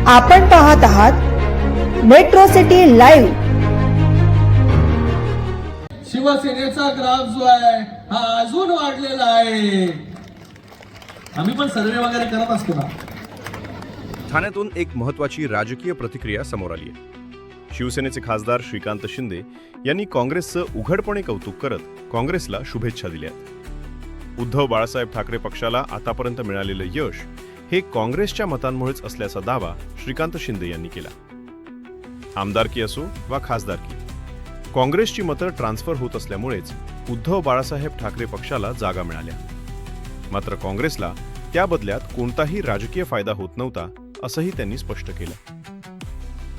आपण पाहत आहात मेट्रो सिटी लाईव्ह। शिवसेनेचा ग्राफ जो आहे हा अजून वाढलेला आहे। आम्ही पण सर्वे वगैरे करत असतो ना। ठाण्यातून एक महत्त्वाची राजकीय प्रतिक्रिया समोर आली आहे। शिवसेनेचे खासदार श्रीकांत शिंदे यांनी काँग्रेसचं उघडपणे कौतुक करत काँग्रेसला शुभेच्छा दिल्या। उद्धव बाळासाहेब ठाकरे पक्षाला आतापर्यंत मिळालेलं यश हे काँग्रेसच्या मतांमुळेच असल्याचा दावा श्रीकांत शिंदे यांनी केला। आमदारकी असो वा खासदारकी, काँग्रेसची मतं ट्रान्सफर होत असल्यामुळेच उद्धव बाळासाहेब ठाकरे पक्षाला जागा मिळाल्या। मात्र काँग्रेसला त्या बदल्यात कोणताही राजकीय फायदा होत नव्हता असंही त्यांनी स्पष्ट केलं।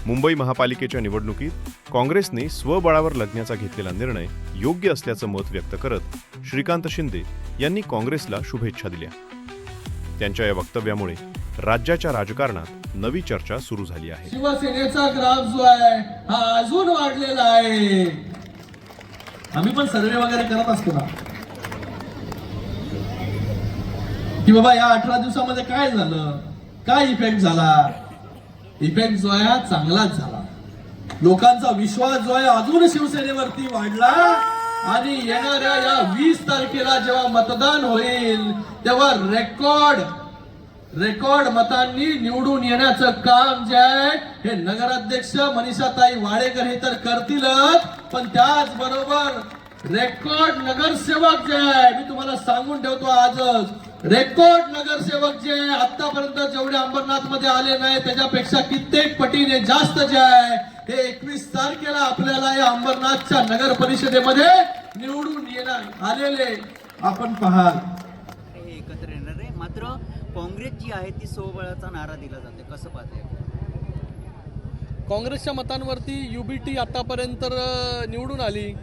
मुंबई महापालिकेच्या निवडणुकीत काँग्रेसने स्वबळावर लढण्याचा घेतलेला निर्णय योग्य असल्याचं मत व्यक्त करत श्रीकांत शिंदे यांनी काँग्रेसला शुभेच्छा दिल्या। त्यांच्या या वक्तव्यामुळे राज्याच्या राजकारणात नवी चर्चा सुरू झाली आहे। शिवसेनेचा ग्राफ जो आहे हा अजून वाढलेला आहे। आम्ही पण सर्वे वगैरे करत असतो ना की बाबा या 18 दिवसामध्ये काय झालं, काय इफेक्ट झाला। इफेक्ट जो आहे हा चांगलाच झाला। लोकांचा विश्वास जो आहे अजून शिवसेनेवरती वाढला आणि येणाऱ्या या 20 तारखेला जेव्हा मतदान होईल तेव्हा रेकॉर्ड मतांनी निवडून येण्याचं काम जे आहे हे नगराध्यक्ष मनीषाताई वाडेकर हे तर करतीलच, पण त्याचबरोबर रेकॉर्ड नगरसेवक जे आहे, मी तुम्हाला सांगून ठेवतो आजच, रेकॉर्ड नगरसेवक जे आहे आतापर्यंत जेवढे अंबरनाथ मध्ये आले नाही त्याच्यापेक्षा कित्येक पटीने जास्त जे आहे हे 21 तारखेला आपल्याला या अंबरनाथच्या नगर परिषदेमध्ये निवडून येणार आलेले आपण पाहाल। एकत्र येणार आहे। मात्र काँग्रेस जी आहे ती स्वबळाचा नारा दिला जाते, कसं पाहते? काँग्रेसच्या मतांवरती युबीटी आतापर्यंत निवडून आली।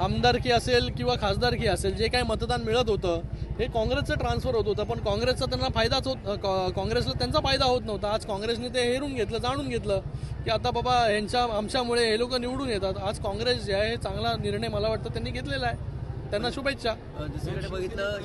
आमदारकी असेल किंवा खासदारकी असेल, जे काही मतदान मिळत होतं हे काँग्रेसचं ट्रान्सफर होत होतं, पण काँग्रेसचा त्यांना फायदाच काँग्रेसला त्यांचा फायदा होत नव्हता। आज काँग्रेसने ते हेरून घेतलं, जाणून घेतलं की आता बाबा आमच्यामुळे हे लोक निवडून येतात। आज काँग्रेस जे आहे चांगला निर्णय मला वाटतं त्यांनी घेतलेला आहे, त्यांना शुभेच्छा। दुसरीकडे बघितलं